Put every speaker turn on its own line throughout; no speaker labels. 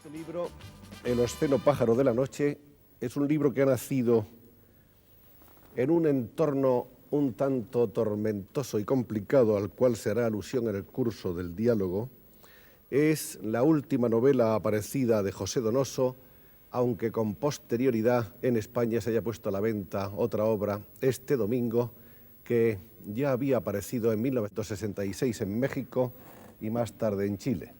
Este libro, El obsceno pájaro de la noche, es un libro que ha nacido en un entorno un tanto tormentoso y complicado al cual se hará alusión en el curso del diálogo. Es la última novela aparecida de José Donoso, aunque con posterioridad en España se haya puesto a la venta otra obra este domingo que ya había aparecido en 1966 en México y más tarde en Chile.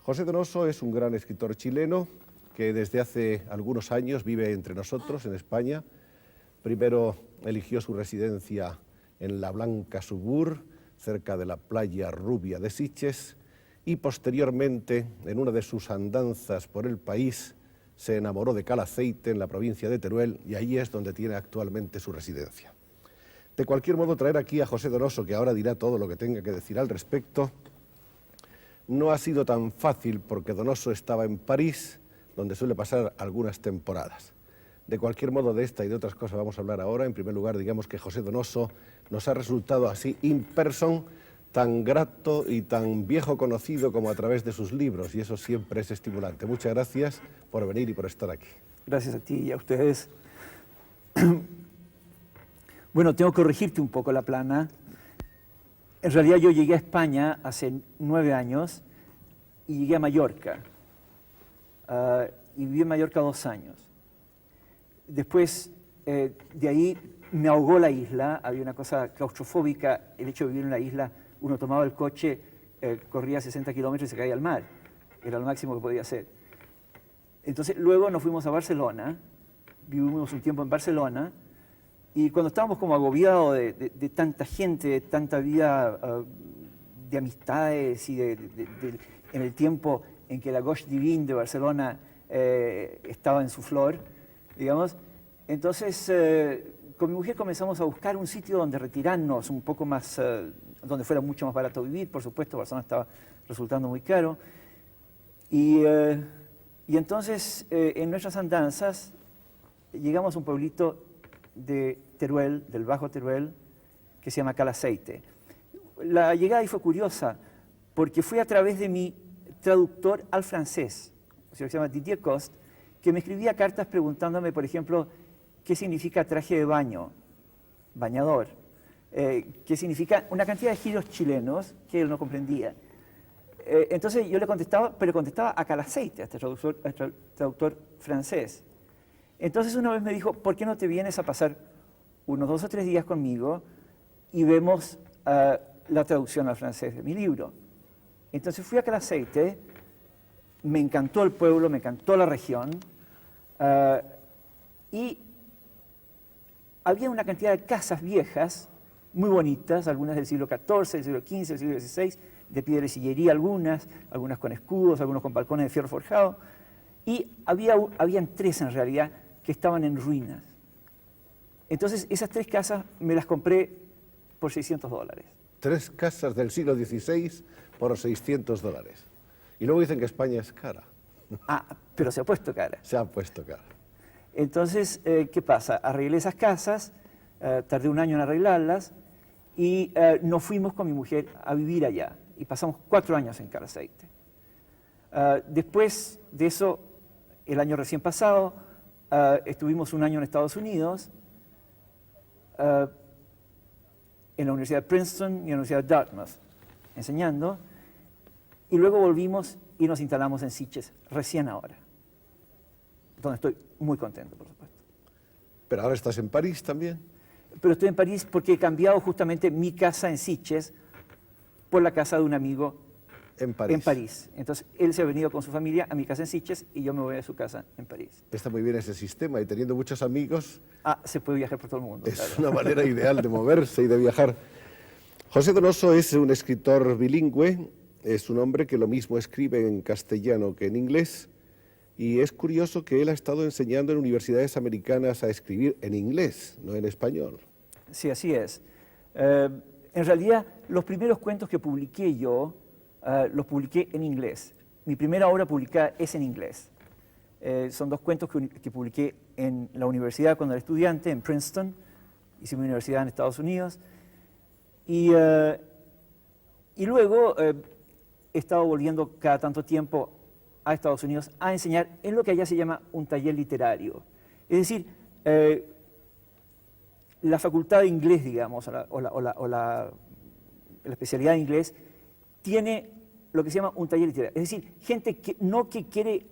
José Donoso es un gran escritor chileno que desde hace algunos años vive entre nosotros en España. Primero eligió su residencia en la Blanca Subur, cerca de la playa rubia de Sitges, y posteriormente, en una de sus andanzas por el país, se enamoró de Calaceite, en la provincia de Teruel, y allí es donde tiene actualmente su residencia. De cualquier modo, traer aquí a José Donoso, que ahora dirá todo lo que tenga que decir al respecto, no ha sido tan fácil porque Donoso estaba en París, donde suele pasar algunas temporadas. De cualquier modo, de esta y de otras cosas vamos a hablar ahora. En primer lugar, digamos que José Donoso nos ha resultado así in person, tan grato y tan viejo conocido como a través de sus libros, y eso siempre es estimulante. Muchas gracias por venir y por estar aquí.
Gracias a ti y a ustedes. Bueno, tengo que corregirte un poco la plana. En realidad yo llegué a España hace 9 años y llegué a Mallorca. Y viví en Mallorca 2 años. Después de ahí me ahogó la isla, había una cosa claustrofóbica, el hecho de vivir en la isla, uno tomaba el coche, corría 60 kilómetros y se caía al mar, era lo máximo que podía hacer. Entonces luego nos fuimos a Barcelona, vivimos un tiempo en Barcelona, y cuando estábamos como agobiados de tanta gente, de tanta vida de amistades y en el tiempo en que la Gauche Divine de Barcelona estaba en su flor, digamos, entonces con mi mujer comenzamos a buscar un sitio donde retirarnos un poco más, donde fuera mucho más barato vivir. Por supuesto, Barcelona estaba resultando muy caro. Y entonces en nuestras andanzas llegamos a un pueblito de Teruel, del Bajo Teruel, que se llama Calaceite. La llegada ahí fue curiosa, porque fue a través de mi traductor al francés, o sea, que se llama Didier Coste, que me escribía cartas preguntándome, por ejemplo, qué significa traje de baño, bañador, qué significa una cantidad de giros chilenos que él no comprendía. Entonces yo le contestaba, pero contestaba a Calaceite, a este traductor francés. Entonces una vez me dijo, ¿por qué no te vienes a pasar unos 2 o 3 días conmigo y vemos la traducción al francés de mi libro? Entonces fui a Calaceite, me encantó el pueblo, me encantó la región, y había una cantidad de casas viejas, muy bonitas, algunas del siglo XIV, del siglo XV, del siglo XVI, de piedra de sillería algunas con escudos, algunos con balcones de fierro forjado, y habían 3 en realidad que estaban en ruinas. Entonces esas 3 casas me las compré por $600.
3 casas del siglo XVI por $600. Y luego dicen que España es cara.
Ah, pero se ha puesto cara.
Se ha puesto cara.
Entonces, ¿qué pasa? Arreglé esas casas, tardé 1 año en arreglarlas, y nos fuimos con mi mujer a vivir allá. Y pasamos 4 años en Calaceite. Después de eso, el año recién pasado, estuvimos 1 año en Estados Unidos, en la Universidad de Princeton y en la Universidad de Dartmouth, enseñando, y luego volvimos y nos instalamos en Sitges, recién ahora, donde estoy muy contento, por supuesto.
Pero ahora estás en París también.
Pero estoy en París porque he cambiado justamente mi casa en Sitges por la casa de un amigo en París. Entonces, él se ha venido con su familia a mi casa en Sitges y yo me voy a su casa en París.
Está muy bien ese sistema, y teniendo muchos amigos...
Se puede viajar por todo el mundo.
Es
claro.
una manera ideal de moverse y de viajar. José Donoso es un escritor bilingüe, es un hombre que lo mismo escribe en castellano que en inglés, y es curioso que él ha estado enseñando en universidades americanas a escribir en inglés, no en español.
Sí, así es. En realidad, los primeros cuentos que publiqué yo, los publiqué en inglés. Mi primera obra publicada es en inglés. Son 2 cuentos que publiqué en la universidad cuando era estudiante, en Princeton. Hice mi universidad en Estados Unidos. Y luego he estado volviendo cada tanto tiempo a Estados Unidos a enseñar en lo que allá se llama un taller literario. Es decir, la facultad de inglés, digamos, o la especialidad de inglés, tiene lo que se llama un taller literario. Es decir, gente que no que quiere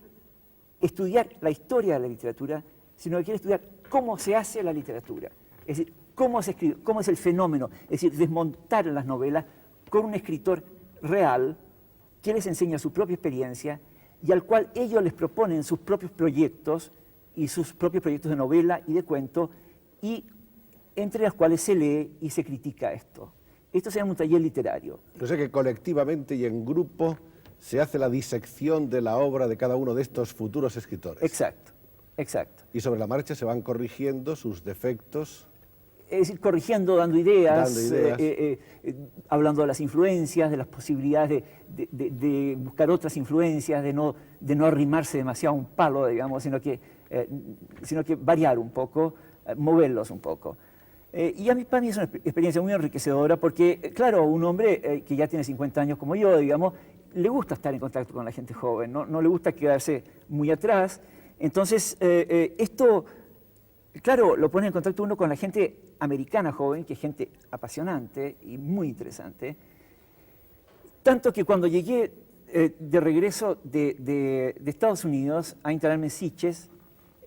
estudiar la historia de la literatura, sino que quiere estudiar cómo se hace la literatura. Es decir, cómo se escribe, cómo es el fenómeno. Es decir, desmontar las novelas con un escritor real que les enseña su propia experiencia y al cual ellos les proponen sus propios proyectos y sus propios proyectos de novela y de cuento, y entre los cuales se lee y se critica esto. Esto se llama un taller literario.
O sea que colectivamente y en grupo se hace la disección de la obra de cada uno de estos futuros escritores.
Exacto, exacto.
Y sobre la marcha se van corrigiendo sus defectos.
Es decir, corrigiendo, dando ideas. Hablando de las influencias, de las posibilidades de buscar otras influencias, de no arrimarse demasiado a un palo, digamos, sino que variar un poco, moverlos un poco. Y para mí es una experiencia muy enriquecedora porque, claro, un hombre que ya tiene 50 años como yo, digamos, le gusta estar en contacto con la gente joven, no le gusta quedarse muy atrás. Entonces, esto, claro, lo pone en contacto uno con la gente americana joven, que es gente apasionante y muy interesante. Tanto que cuando llegué de regreso de Estados Unidos a instalarme en Sitges,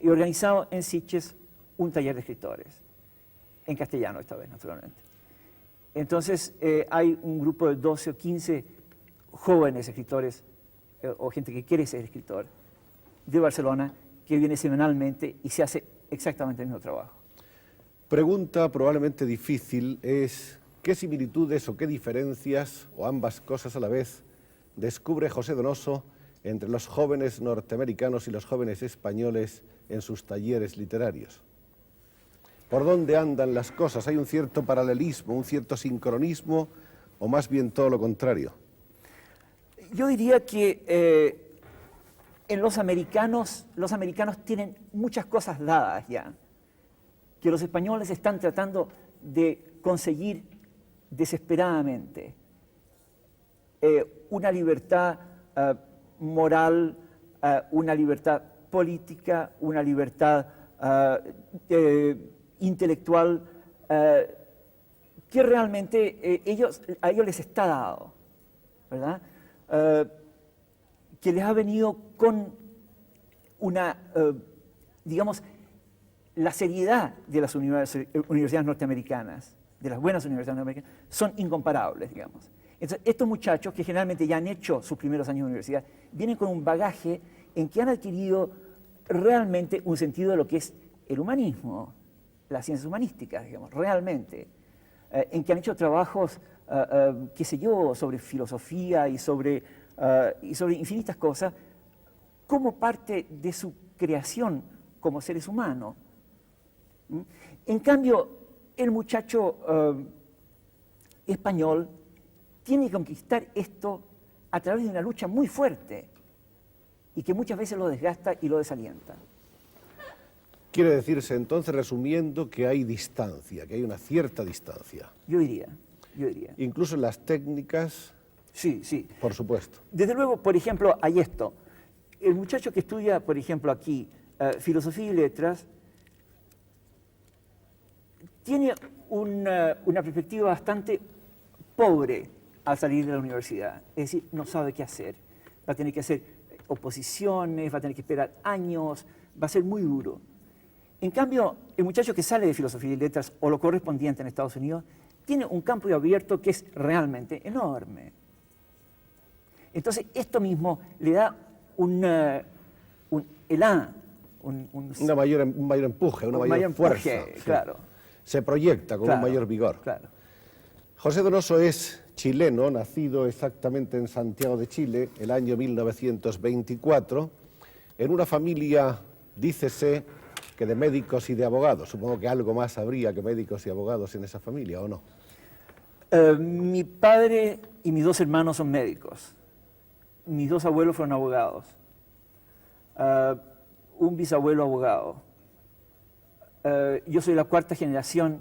he organizado en Sitges un taller de escritores, en castellano esta vez, naturalmente. Entonces, hay un grupo de 12 o 15 jóvenes escritores o gente que quiere ser escritor de Barcelona, que viene semanalmente y se hace exactamente el mismo trabajo.
Pregunta probablemente difícil es ¿qué similitudes o qué diferencias, o ambas cosas a la vez, descubre José Donoso entre los jóvenes norteamericanos y los jóvenes españoles en sus talleres literarios? ¿Por dónde andan las cosas? ¿Hay un cierto paralelismo, un cierto sincronismo o más bien todo lo contrario?
Yo diría que en los americanos tienen muchas cosas dadas ya, que los españoles están tratando de conseguir desesperadamente. Una libertad moral, una libertad política, una libertad intelectual que realmente a ellos les está dado, ¿verdad? Que les ha venido con una, digamos, la seriedad de las universidades norteamericanas, de las buenas universidades norteamericanas, son incomparables, digamos. Entonces, estos muchachos que generalmente ya han hecho sus primeros años de universidad, vienen con un bagaje en que han adquirido realmente un sentido de lo que es el humanismo, las ciencias humanísticas, digamos, realmente, en que han hecho trabajos, qué sé yo, sobre filosofía y sobre infinitas cosas, como parte de su creación como seres humanos. En cambio, el muchacho español tiene que conquistar esto a través de una lucha muy fuerte y que muchas veces lo desgasta y lo desalienta.
Quiere decirse entonces, resumiendo, que hay distancia, que hay una cierta distancia.
Yo diría.
Incluso en las técnicas.
Sí, sí.
Por supuesto.
Desde luego, por ejemplo, hay esto. El muchacho que estudia, por ejemplo, aquí, filosofía y letras, tiene una perspectiva bastante pobre al salir de la universidad. Es decir, no sabe qué hacer. Va a tener que hacer oposiciones, va a tener que esperar años, va a ser muy duro. En cambio, el muchacho que sale de filosofía y letras o lo correspondiente en Estados Unidos tiene un campo abierto que es realmente enorme. Entonces, esto mismo le da un elán, un
mayor empuje, una mayor fuerza.
Empuje, claro.
Se proyecta con un mayor vigor.
Claro.
José Donoso es chileno, nacido exactamente en Santiago de Chile, el año 1924, en una familia, dícese, que de médicos y de abogados. Supongo que algo más habría que médicos y abogados en esa familia, ¿o no?
Mi padre y mis dos hermanos son médicos. Mis dos abuelos fueron abogados. Un bisabuelo abogado. Yo soy la cuarta generación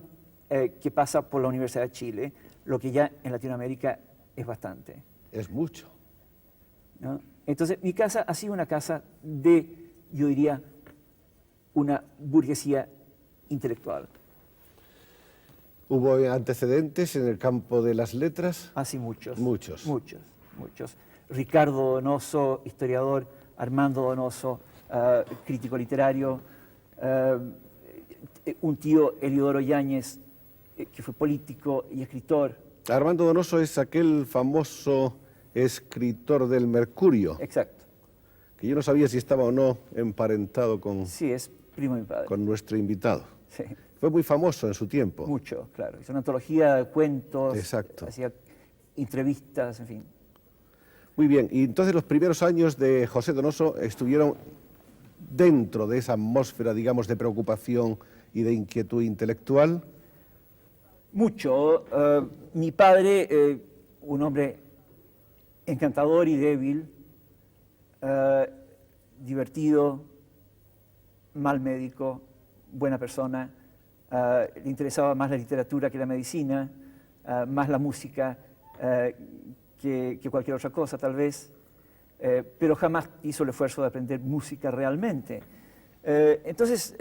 que pasa por la Universidad de Chile, lo que ya en Latinoamérica es bastante.
Es mucho.
¿no? Entonces, mi casa ha sido una casa de, yo diría, una burguesía intelectual.
¿Hubo antecedentes en el campo de las letras?
Así muchos.
Muchos.
Muchos, muchos. Ricardo Donoso, historiador, Armando Donoso, crítico literario, un tío, Eliodoro Yáñez, que fue político y escritor.
Armando Donoso es aquel famoso escritor del Mercurio,
Exacto.
que yo no sabía si estaba o no emparentado
Sí, es primo de mi padre.
con nuestro invitado.
Sí,
Fue muy famoso en su tiempo.
mucho, claro. Hizo una antología de cuentos,
Exacto.
hacía entrevistas, en fin.
Muy bien, y entonces los primeros años de José Donoso estuvieron dentro de esa atmósfera, digamos, de preocupación y de inquietud intelectual.
Mucho. Mi padre, un hombre encantador y débil, divertido, mal médico, buena persona, le interesaba más la literatura que la medicina, más la música que cualquier otra cosa tal vez, pero jamás hizo el esfuerzo de aprender música realmente. Entonces,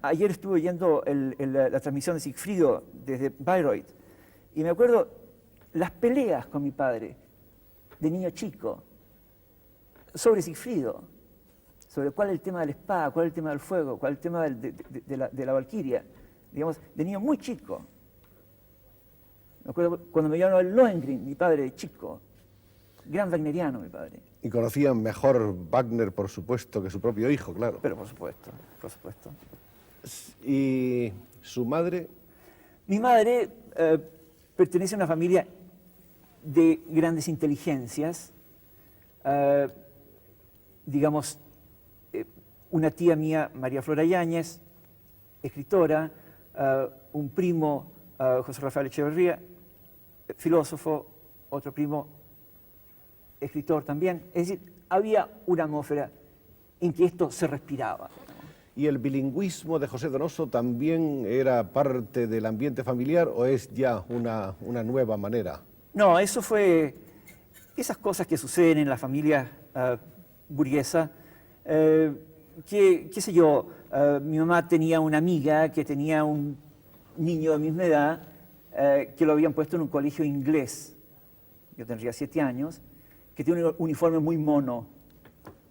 ayer estuve oyendo la transmisión de Sigfrido desde Bayreuth, y me acuerdo las peleas con mi padre de niño chico sobre Sigfrido, sobre cuál es el tema de la espada, cuál es el tema del fuego, cuál es el tema de la valquiria, digamos, de niño muy chico. Me acuerdo cuando me llamaron el Lohengrin, mi padre chico, gran wagneriano mi padre.
Y conocían mejor Wagner, por supuesto, que su propio hijo, claro.
Pero por supuesto, por supuesto.
¿Y su madre?
Mi madre pertenece a una familia de grandes inteligencias. Digamos, una tía mía, María Flora Yáñez, escritora, un primo, José Rafael Echeverría, filósofo, otro primo, escritor también. Es decir, había una atmósfera en que esto se respiraba.
¿Y el bilingüismo de José Donoso también era parte del ambiente familiar o es ya una nueva manera?
No, eso fue esas cosas que suceden en la familia burguesa. Qué sé yo, mi mamá tenía una amiga que tenía un niño de misma edad que lo habían puesto en un colegio inglés. Yo tendría 7 años, que tiene un uniforme muy mono,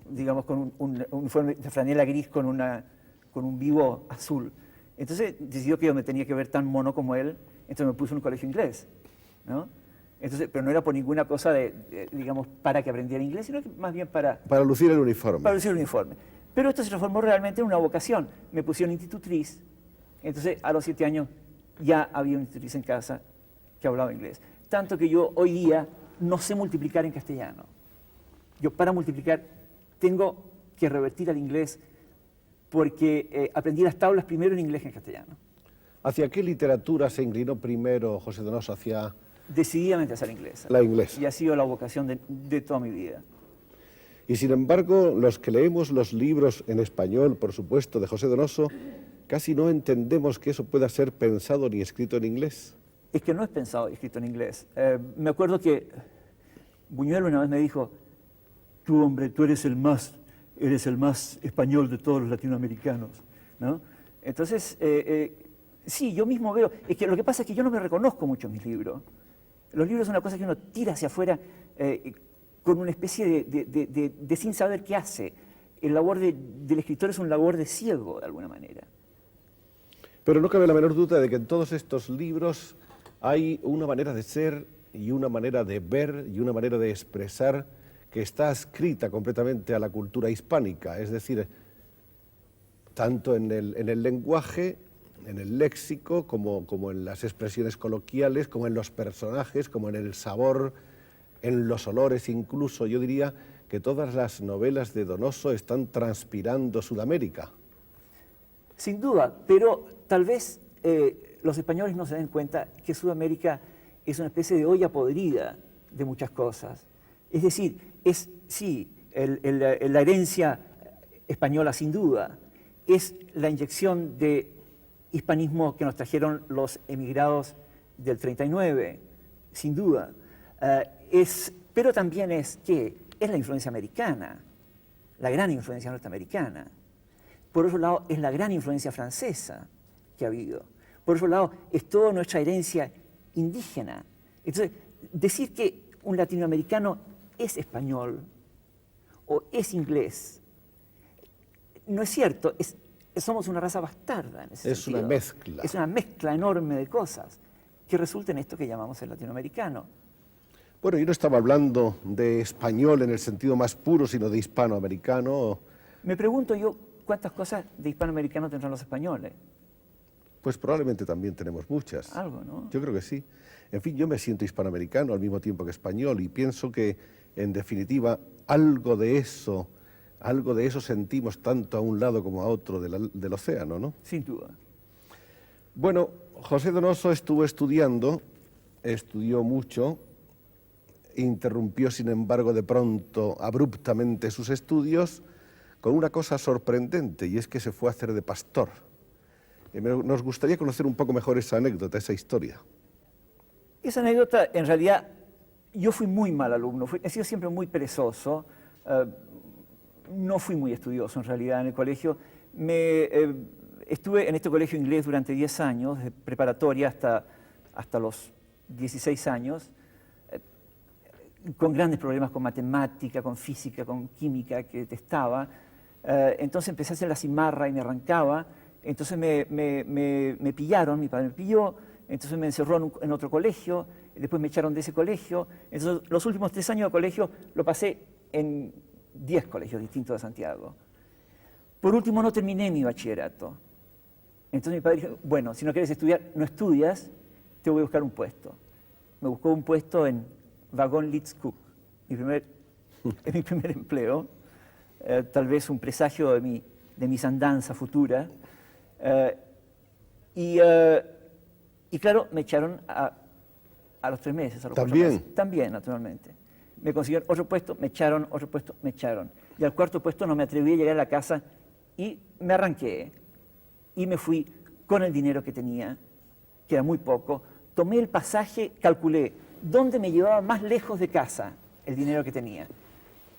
digamos, con un uniforme de franela gris con un vivo azul. Entonces decidió que yo me tenía que ver tan mono como él, entonces me puso en un colegio inglés, ¿no? Entonces, pero no era por ninguna cosa digamos, para que aprendiera inglés, sino que más bien para
lucir el uniforme.
Para lucir el uniforme. Pero esto se transformó realmente en una vocación. Me pusieron institutriz, entonces a los 7 años ya había una institutriz en casa que hablaba inglés. Tanto que yo hoy día no sé multiplicar en castellano. Yo para multiplicar tengo que revertir al inglés porque aprendí las tablas primero en inglés que en castellano.
¿Hacia qué literatura se inclinó primero José Donoso? Hacia
Decididamente hacia la inglesa.
la inglesa.
Y ha sido la vocación de toda mi vida.
Y sin embargo, los que leemos los libros en español, por supuesto, de José Donoso, casi no entendemos que eso pueda ser pensado ni escrito en inglés.
Es que no es pensado y escrito en inglés. Me acuerdo que Buñuel una vez me dijo: tú, hombre, tú eres el más español de todos los latinoamericanos, ¿no? Entonces, sí, yo mismo veo, es que lo que pasa es que yo no me reconozco mucho en mis libros. Los libros son una cosa que uno tira hacia afuera con una especie de sin saber qué hace. El labor del escritor es un labor de ciego, de alguna manera.
Pero no cabe la menor duda de que en todos estos libros hay una manera de ser y una manera de ver y una manera de expresar que está adscrita completamente a la cultura hispánica, es decir, tanto en el lenguaje, en el léxico, como en las expresiones coloquiales, como en los personajes, como en el sabor, en los olores incluso. Yo diría que todas las novelas de Donoso están transpirando Sudamérica.
Sin duda, pero tal vez los españoles no se den cuenta que Sudamérica es una especie de olla podrida de muchas cosas. Es decir, es, sí, la herencia española sin duda, es la inyección de hispanismo que nos trajeron los emigrados del 39, sin duda. Pero también es que es la influencia americana, la gran influencia norteamericana. Por otro lado, es la gran influencia francesa que ha habido. Por otro lado, es toda nuestra herencia indígena. Entonces, decir que un latinoamericano es español o es inglés no es cierto. Somos una raza bastarda en ese sentido.
Una mezcla.
Es una mezcla enorme de cosas que resulta en esto que llamamos el latinoamericano.
Bueno, yo no estaba hablando de español en el sentido más puro, sino de hispanoamericano.
Me pregunto yo, ¿cuántas cosas de hispanoamericano tendrán los españoles?
Pues probablemente también tenemos muchas.
Algo, ¿no?
Yo creo que sí. En fin, yo me siento hispanoamericano al mismo tiempo que español y pienso que, en definitiva, algo de eso sentimos tanto a un lado como a otro del océano, ¿no?
Sin duda.
Bueno, José Donoso estudió mucho, interrumpió, sin embargo, de pronto, abruptamente sus estudios con una cosa sorprendente, y es que se fue a hacer de pastor. Nos gustaría conocer un poco mejor esa anécdota, esa historia.
Esa anécdota, en realidad, yo fui muy mal alumno, he sido siempre muy perezoso, no fui muy estudioso en realidad en el colegio. Estuve en este colegio inglés durante 10 años, de preparatoria hasta los 16 años, con grandes problemas con matemática, con física, con química, que detestaba. Entonces empecé a hacer la cimarra y me arrancaba. Entonces me pillaron, mi padre me pilló, entonces me encerró en otro colegio, después me echaron de ese colegio. Entonces los últimos 3 años de colegio lo pasé en 10 colegios distintos de Santiago. Por último, no terminé mi bachillerato. Entonces mi padre dijo, bueno, si no quieres estudiar, no estudias, te voy a buscar un puesto. Me buscó un puesto en Vagón Leeds Cook, mi primer empleo, tal vez un presagio de mis andanzas futuras. Y claro, me echaron a los 3 meses, a los 4 meses. También, naturalmente. Me consiguieron otro puesto, me echaron, otro puesto, me echaron. Y al 4.º puesto no me atreví a llegar a la casa y me arranqué. Y me fui con el dinero que tenía, que era muy poco. Tomé el pasaje, calculé dónde me llevaba más lejos de casa el dinero que tenía.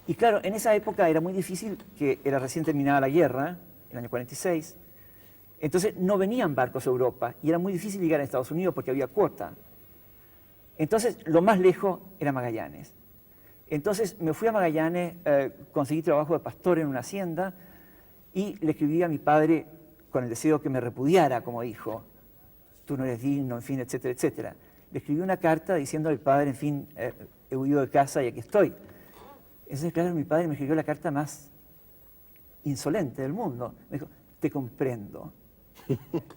Y claro, en esa época era muy difícil, que era recién terminada la guerra, el año 46. Entonces no venían barcos a Europa y era muy difícil llegar a Estados Unidos porque había cuota. Entonces lo más lejos era Magallanes. Entonces me fui a Magallanes, conseguí trabajo de pastor en una hacienda y le escribí a mi padre con el deseo que me repudiara como hijo. Tú no eres digno, en fin, etcétera, etcétera. Le escribí una carta diciendo al padre, en fin, he huido de casa y aquí estoy. Entonces, claro, mi padre me escribió la carta más insolente del mundo. Me dijo, te comprendo.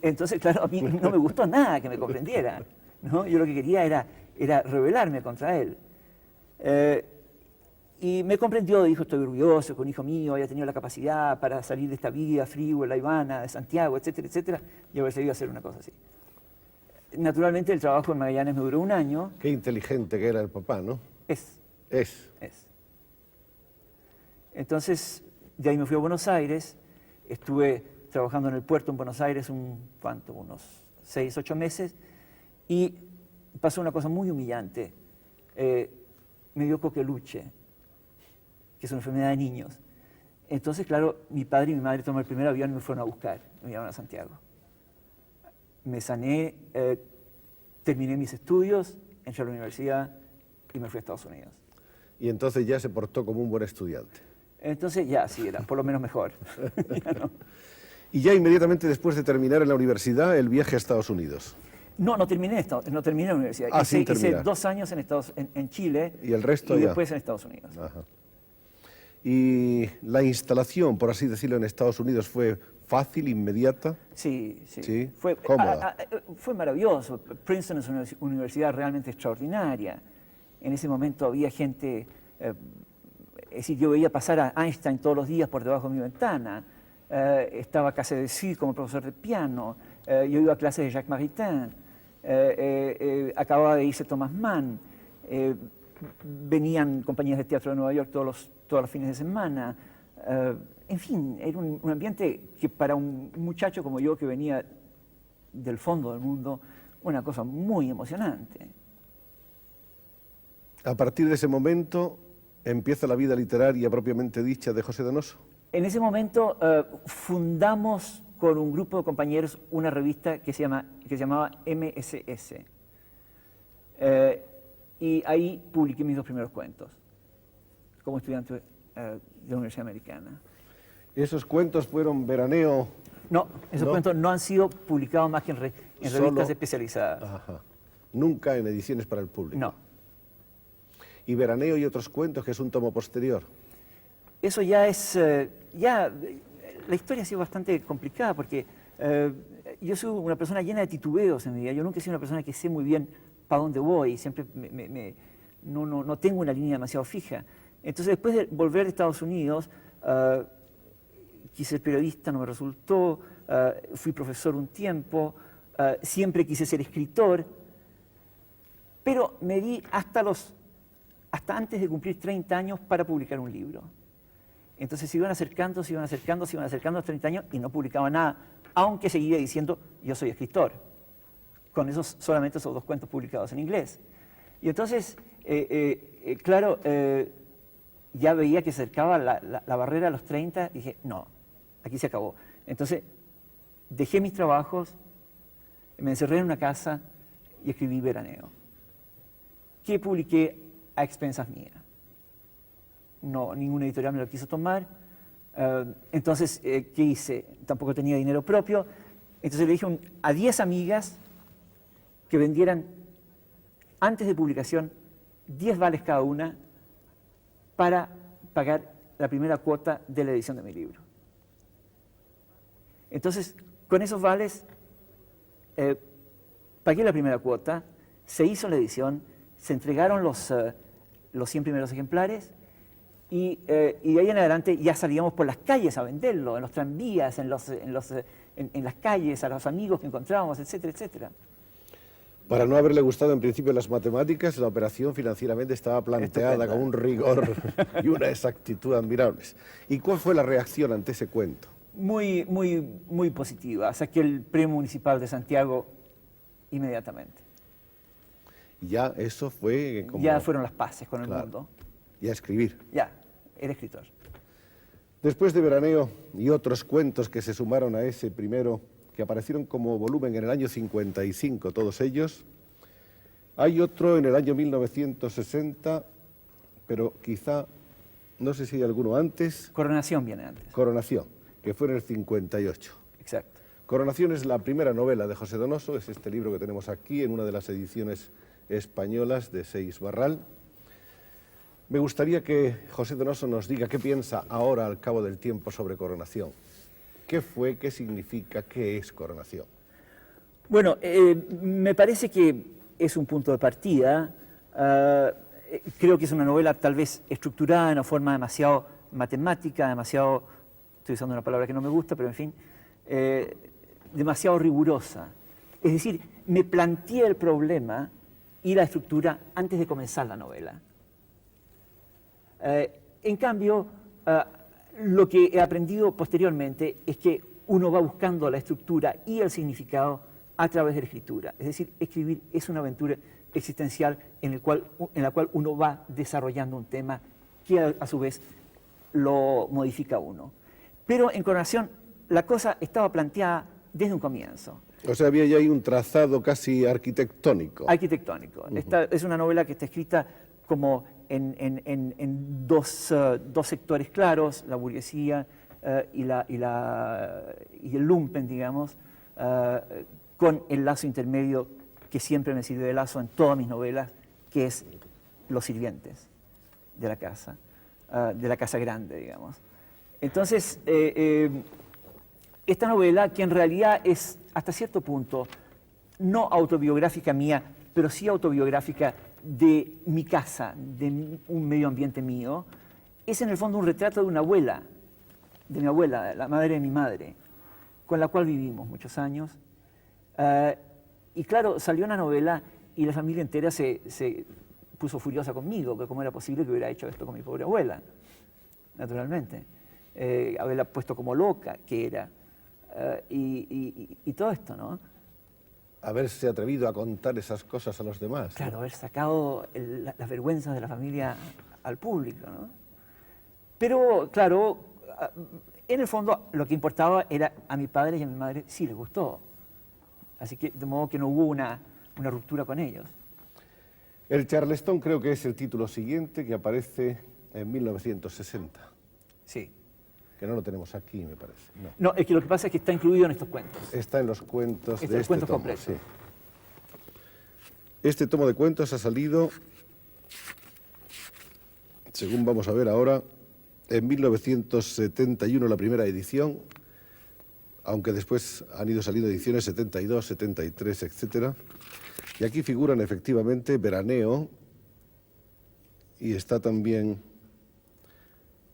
Entonces, claro, a mí no me gustó nada que me comprendiera, ¿no? Yo lo que quería era rebelarme contra él. Y me comprendió, dijo, estoy orgulloso que un hijo mío haya tenido la capacidad para salir de esta vida frívola y vana de Santiago, etcétera, etcétera, y haber seguido a hacer una cosa así. Naturalmente, el trabajo en Magallanes me duró 1 año.
Qué inteligente que era el papá, ¿no?
Es. Entonces, de ahí me fui a Buenos Aires, estuve trabajando en el puerto en Buenos Aires unos 6, 8 meses, y pasó una cosa muy humillante. Me dio coqueluche, que es una enfermedad de niños. Entonces, claro, mi padre y mi madre tomaron el primer avión y me fueron a buscar, me llevaron a Santiago. Me sané, terminé mis estudios, entré a la universidad y me fui a Estados Unidos.
Y entonces ya se portó como un buen estudiante.
Entonces ya, sí, era por lo menos mejor. Ya no.
Y ya inmediatamente después de terminar en la universidad, el viaje a Estados Unidos.
No terminé la universidad. Hice 2 años en Chile.
¿Y el resto
y
ya?
Después en Estados Unidos.
Ajá. ¿Y la instalación, por así decirlo, en Estados Unidos fue fácil, inmediata?
Sí.
¿Sí?
Fue
cómoda.
Fue maravilloso. Princeton es una universidad realmente extraordinaria. En ese momento había gente... es decir, yo veía pasar a Einstein todos los días por debajo de mi ventana. Estaba Cassé como profesor de piano. Yo iba a clases de Jacques Maritain. Acababa de irse Thomas Mann. Venían compañías de teatro de Nueva York todos los fines de semana. En fin, era un ambiente que para un muchacho como yo, que venía del fondo del mundo, una cosa muy emocionante.
A partir de ese momento empieza la vida literaria propiamente dicha de José Donoso.
En ese momento fundamos con un grupo de compañeros una revista que se llamaba MSS. Y ahí publiqué mis 2 primeros cuentos, como estudiante de la Universidad Americana.
¿Esos cuentos fueron veraneo?
No, esos cuentos no han sido publicados más que en revistas especializadas.
Ajá. Nunca en ediciones para el público.
No.
¿Y Veraneo y otros cuentos, que es un tomo posterior?
Eso ya es, la historia ha sido bastante complicada porque yo soy una persona llena de titubeos en mi vida. Yo nunca he sido una persona que sé muy bien para dónde voy, siempre no tengo una línea demasiado fija. Entonces, después de volver a Estados Unidos, quise ser periodista, no me resultó, fui profesor un tiempo, siempre quise ser escritor, pero me di hasta antes de cumplir 30 años para publicar un libro. Entonces se iban acercando los 30 años y no publicaba nada, aunque seguía diciendo yo soy escritor, con solamente esos 2 cuentos publicados en inglés. Y entonces, claro, ya veía que se acercaba la barrera a los 30 y dije, no, aquí se acabó. Entonces dejé mis trabajos, me encerré en una casa y escribí Veraneo, que publiqué a expensas mías. No, ninguna editorial me lo quiso tomar. Entonces, ¿qué hice? Tampoco tenía dinero propio. Entonces le dije a 10 amigas que vendieran, antes de publicación, 10 vales cada una para pagar la primera cuota de la edición de mi libro. Entonces, con esos vales, pagué la primera cuota, se hizo la edición, se entregaron los 100 primeros ejemplares y de ahí en adelante ya salíamos por las calles a venderlo, en los tranvías, en las calles, a los amigos que encontrábamos, etcétera, etcétera.
Para no haberle gustado en principio las matemáticas, la operación financieramente estaba planteada con un rigor y una exactitud admirables. ¿Y cuál fue la reacción ante ese cuento?
Muy positiva. Saqué el Premio Municipal de Santiago inmediatamente.
Ya eso fue como...
Ya fueron las paces con el mundo.
Ya escribir.
Ya, era escritor.
Después de Veraneo y otros cuentos que se sumaron a ese primero, que aparecieron como volumen en el año 55, todos ellos, hay otro en el año 1960, pero quizá, no sé si hay alguno antes.
Coronación viene antes.
Coronación, que fue en el 58.
Exacto.
Coronación es la primera novela de José Donoso, es este libro que tenemos aquí en una de las ediciones españolas de Seix Barral. Me gustaría que José Donoso nos diga qué piensa ahora al cabo del tiempo sobre Coronación. ¿Qué fue, qué significa, qué es Coronación?
Bueno, me parece que es un punto de partida. Creo que es una novela tal vez estructurada de una forma demasiado matemática, demasiado, estoy usando una palabra que no me gusta, pero en fin, demasiado rigurosa. Es decir, me planteé el problema y la estructura antes de comenzar la novela. En cambio, lo que he aprendido posteriormente es que uno va buscando la estructura y el significado a través de la escritura. Es decir, escribir es una aventura existencial en la cual uno va desarrollando un tema que a su vez lo modifica uno. Pero en Coronación la cosa estaba planteada desde un comienzo.
O sea, había ya ahí un trazado casi arquitectónico.
Arquitectónico. Esta es una novela que está escrita como en dos sectores claros, la burguesía y el lumpen, digamos, con el lazo intermedio que siempre me sirve de lazo en todas mis novelas, que es los sirvientes de la casa grande, digamos. Entonces, esta novela, que en realidad es hasta cierto punto no autobiográfica mía, pero sí autobiográfica de mi casa, de un medio ambiente mío, es en el fondo un retrato de una abuela, de mi abuela, la madre de mi madre, con la cual vivimos muchos años. Y claro, salió una novela y la familia entera se puso furiosa conmigo, que cómo era posible que hubiera hecho esto con mi pobre abuela, naturalmente. Haberla puesto como loca, que era, y todo esto, ¿no?
Haberse atrevido a contar esas cosas a los demás.
Claro, haber sacado las vergüenzas de la familia al público, ¿no? Pero, claro, en el fondo lo que importaba era a mi padre y a mi madre sí les gustó. Así que de modo que no hubo una ruptura con ellos.
El Charleston creo que es el título siguiente que aparece en 1960.
Sí.
Que no lo tenemos aquí, me parece. No,
No, es que lo que pasa es que está incluido en estos cuentos.
está en los cuentos de
Los
este
cuentos
tomo.
completos.
Sí. Este tomo de cuentos ha salido, según vamos a ver ahora, en 1971 la primera edición, aunque después han ido saliendo ediciones 72, 73, etcétera. Y aquí figuran efectivamente Veraneo y está también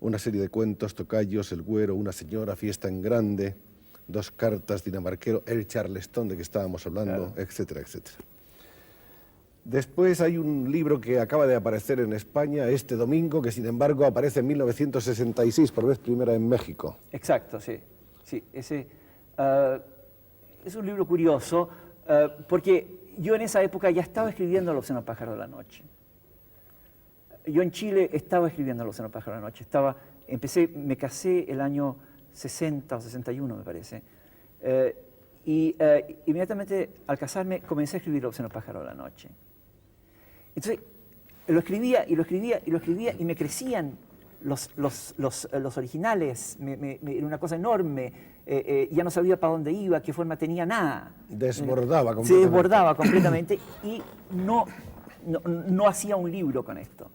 una serie de cuentos, Tocayos, El Güero, Una Señora, Fiesta en Grande, Dos Cartas, Dinamarquero, El Charleston de que estábamos hablando,
Claro.
etcétera, etcétera. Después hay un libro que acaba de aparecer en España este domingo, que sin embargo aparece en 1966, por vez primera en México.
Exacto, sí. Sí, ese es un libro curioso porque yo en esa época ya estaba escribiendo El obsceno pájaro de la noche. Yo en Chile estaba escribiendo El obsceno pájaro de la noche. Me casé el año 60 o 61, me parece. Inmediatamente al casarme comencé a escribir El obsceno pájaro de la noche. Entonces, lo escribía y lo escribía y lo escribía y me crecían los originales. Era una cosa enorme. Ya no sabía para dónde iba, qué forma tenía, nada.
Desbordaba completamente.
Se desbordaba completamente y no hacía un libro con esto.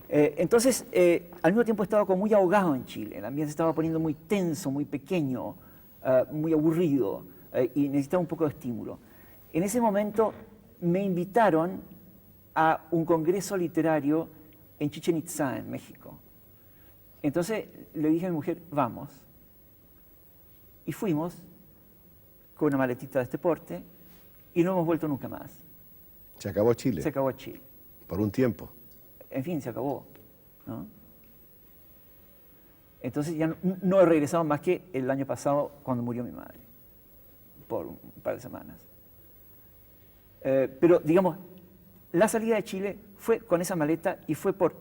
Entonces, al mismo tiempo estaba como muy ahogado en Chile. El ambiente se estaba poniendo muy tenso, muy pequeño, muy aburrido y necesitaba un poco de estímulo. En ese momento me invitaron a un congreso literario en Chichén Itzá, en México. Entonces le dije a mi mujer, vamos. Y fuimos con una maletita de este porte y no hemos vuelto nunca más.
Se acabó Chile.
Se acabó Chile.
Por un tiempo.
En fin, se acabó, ¿no? Entonces ya no he regresado más que el año pasado cuando murió mi madre, por un par de semanas. Pero, digamos, la salida de Chile fue con esa maleta y fue por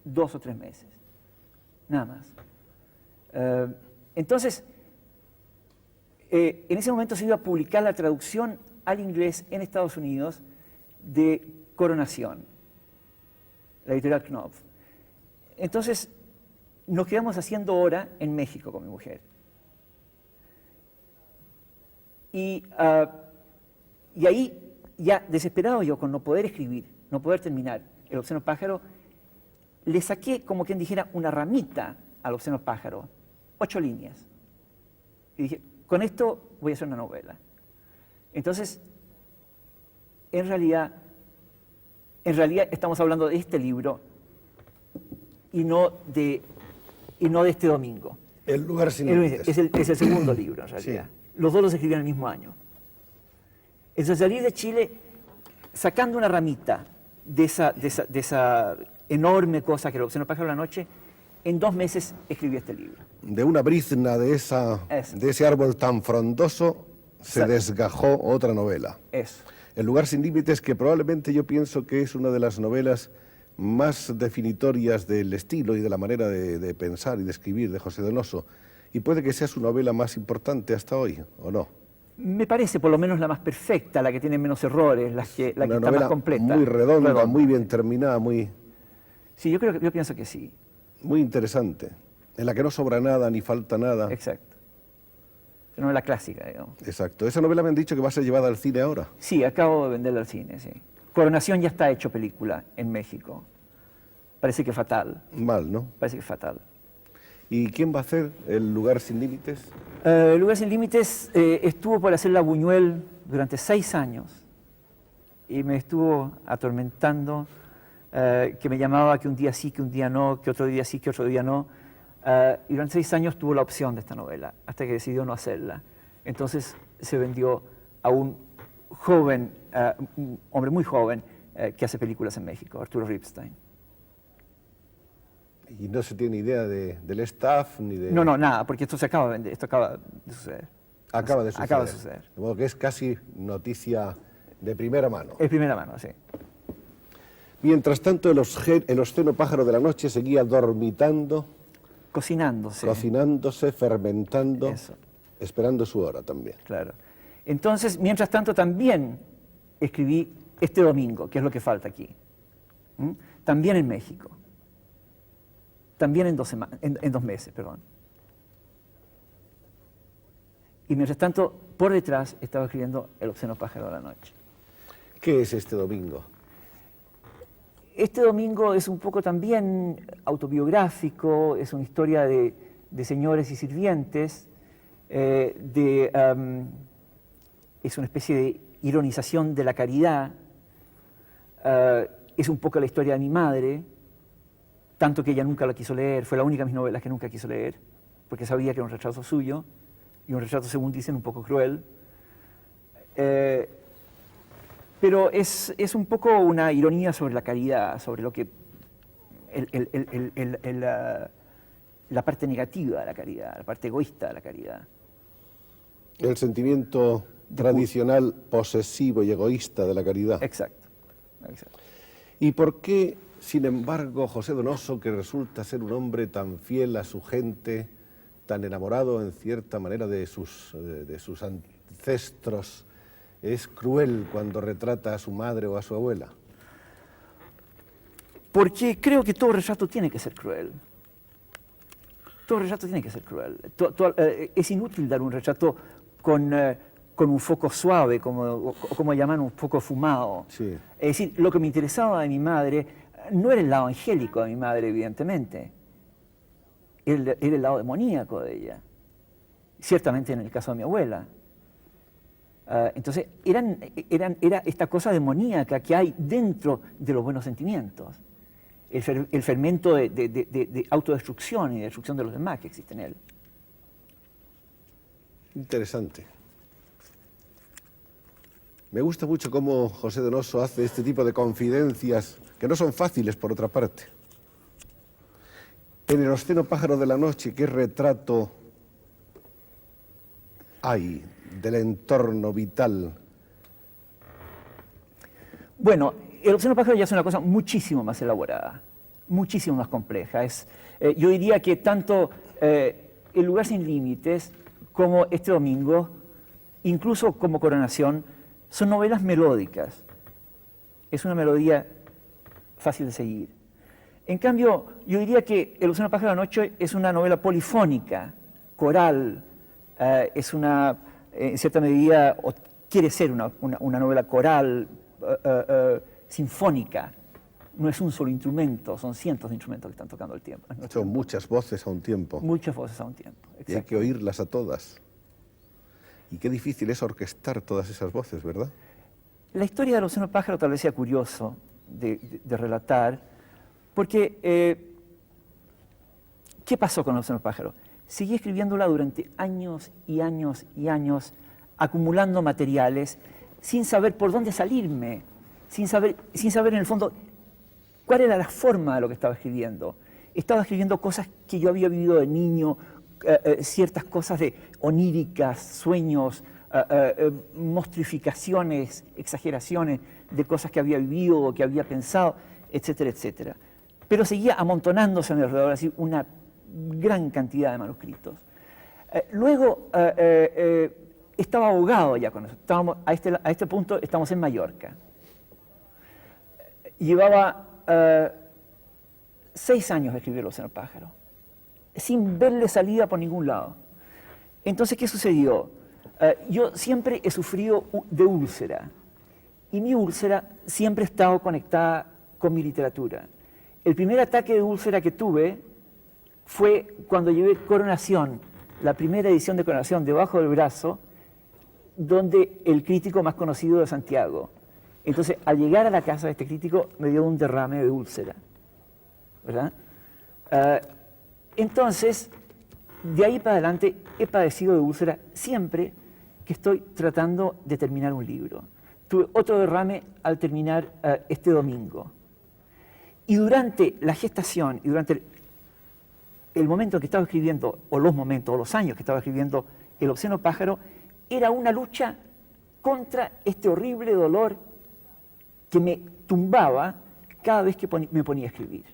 2 o 3 meses, nada más. Entonces, en ese momento se iba a publicar la traducción al inglés en Estados Unidos de Coronación, la editorial Knopf. Entonces, nos quedamos haciendo hora en México con mi mujer. Y ahí, ya desesperado yo con no poder escribir, no poder terminar El obsceno pájaro, le saqué, como quien dijera, una ramita al obsceno pájaro, 8 líneas. Y dije, con esto voy a hacer una novela. Entonces, en realidad estamos hablando de este libro y no de este domingo.
El lugar sin límites.
Es el segundo libro, en realidad.
Sí.
Los dos los escribí en el mismo año. Entonces salí de Chile sacando una ramita de esa enorme cosa que era El obsceno pájaro de la noche. En 2 meses escribí este libro.
De una brizna de ese árbol tan frondoso se desgajó otra novela.
Eso.
El lugar sin límites, que probablemente yo pienso que es una de las novelas más definitorias del estilo y de la manera de pensar y de escribir de José Donoso. Y puede que sea su novela más importante hasta hoy, ¿o no?
Me parece por lo menos la más perfecta, la que tiene menos errores, la que está más completa.
Muy redonda, muy bien terminada,
Sí, yo pienso que sí.
muy interesante, en la que no sobra nada ni falta nada.
Exacto. Es una novela clásica, digamos.
Exacto. Esa novela me han dicho que va a ser llevada al cine ahora.
Sí, acabo de venderla al cine, sí. Coronación ya está hecho película en México. Parece que fatal.
Mal, ¿no?
Parece que fatal.
¿Y quién va a hacer El lugar sin límites?
El lugar sin límites estuvo por hacer la Buñuel durante 6 años y me estuvo atormentando, que me llamaba que un día sí, que un día no, que otro día sí, que otro día no. Y durante 6 años tuvo la opción de esta novela, hasta que decidió no hacerla. Entonces se vendió a un joven, un hombre muy joven, que hace películas en México, Arturo Ripstein.
Y no se tiene idea del staff ni de...
No, nada, porque esto acaba de vender, esto acaba de suceder.
Acaba de suceder.
Acaba de suceder.
De modo que es casi noticia de primera mano.
Es primera mano, sí.
Mientras tanto, el obsceno pájaro de la noche seguía dormitando,
cocinándose.
cocinándose, fermentando,
Eso.
esperando su hora también.
Claro. Entonces, mientras tanto, también escribí Este domingo, que es lo que falta aquí. ¿Mm? También en México. También en 2 meses, perdón. Y mientras tanto, por detrás, estaba escribiendo El obsceno pájaro de la noche.
¿Qué es Este domingo?
Este domingo es un poco también autobiográfico, es una historia de señores y sirvientes, es una especie de ironización de la caridad, es un poco la historia de mi madre, tanto que ella nunca la quiso leer, fue la única de mis novelas que nunca quiso leer, porque sabía que era un retrato suyo, y un retrato, según dicen, un poco cruel. Pero es un poco una ironía sobre la caridad, sobre lo que la parte negativa de la caridad, la parte egoísta de la caridad.
El sentimiento tradicional, posesivo y egoísta de la caridad.
Exacto.
¿Y por qué, sin embargo, José Donoso, que resulta ser un hombre tan fiel a su gente, tan enamorado en cierta manera de sus ancestros, es cruel cuando retrata a su madre o a su abuela?
Porque creo que todo retrato tiene que ser cruel. Todo retrato tiene que ser cruel. Es inútil dar un retrato con un foco suave, como llaman, un foco fumado.
Sí.
Es decir, lo que me interesaba de mi madre no era el lado angélico de mi madre, evidentemente. Era el lado demoníaco de ella. Ciertamente en el caso de mi abuela. Entonces, era esta cosa demoníaca que hay dentro de los buenos sentimientos. El fermento de autodestrucción y de destrucción de los demás que existe en él.
Interesante. Me gusta mucho cómo José Donoso hace este tipo de confidencias, que no son fáciles, por otra parte. En El obsceno pájaro de la noche, ¿qué retrato hay del entorno vital?
Bueno, El obsceno pájaro ya es una cosa muchísimo más elaborada, muchísimo más compleja. Yo diría que tanto El lugar sin límites como Este domingo, incluso como Coronación, son novelas melódicas. Es una melodía fácil de seguir. En cambio, yo diría que El obsceno pájaro de la noche es una novela polifónica, coral, es una, en cierta medida, o quiere ser una novela coral, sinfónica. No es un solo instrumento, son cientos de instrumentos que están tocando al tiempo.
Son muchas voces a un tiempo.
Muchas voces a un tiempo.
Y hay que oírlas a todas. Y qué difícil es orquestar todas esas voces, ¿verdad?
La historia del obsceno pájaro tal vez sea curioso de relatar, porque ¿qué pasó con el obsceno pájaro? Seguí escribiéndola durante años y años y años, acumulando materiales, sin saber por dónde salirme, sin saber en el fondo cuál era la forma de lo que estaba escribiendo. Estaba escribiendo cosas que yo había vivido de niño, ciertas cosas oníricas, sueños, mostrificaciones, exageraciones de cosas que había vivido o que había pensado, etcétera, etcétera. Pero seguía amontonándose a mi alrededor así una gran cantidad de manuscritos. Luego estaba ahogado ya con eso. A este punto estamos en Mallorca. Llevaba 6 años de escribir El obsceno pájaro, sin verle salida por ningún lado. Entonces, ¿qué sucedió? Yo siempre he sufrido de úlcera, y mi úlcera siempre ha estado conectada con mi literatura. El primer ataque de úlcera que tuve fue cuando llevé Coronación, la primera edición de Coronación, debajo del brazo, donde el crítico más conocido de Santiago. Entonces, al llegar a la casa de este crítico, me dio un derrame de úlcera, ¿verdad? Entonces, de ahí para adelante he padecido de úlcera siempre que estoy tratando de terminar un libro. Tuve otro derrame al terminar Este domingo. Y durante la gestación y durante el momento que estaba escribiendo, o los momentos, o los años que estaba escribiendo El obsceno pájaro, era una lucha contra este horrible dolor que me tumbaba, cada vez que me ponía a escribir.